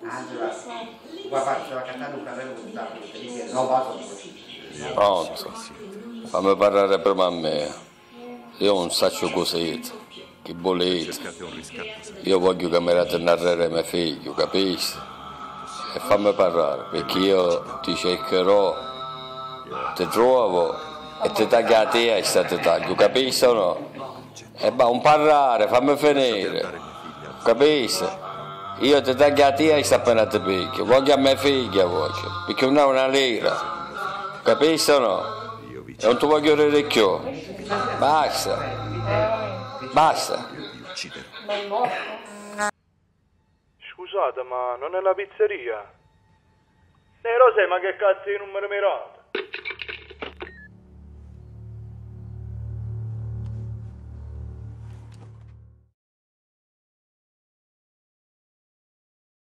Angela, qua faccio la cattaruca venuta, perché dice no vado così. Pronto? Fammi parlare prima a me. Io non saccio cos'ete, che volete. Io voglio che mi narrare mio figlio, capisci? E fammi parlare, perché io ti cercherò, ti trovo e ti taglio la testa, ti taglio, capisci o no? E va, un parlare, fammi finire, capisci? Io ti taglio la testa appena ti picchio, voglio a mia figlia, voglio, perché non è una lira, capisci o no? E non ti voglio vedere più, basta, basta. Scusate, ma non è la pizzeria? Rosè, ma che cazzo di numero mirato?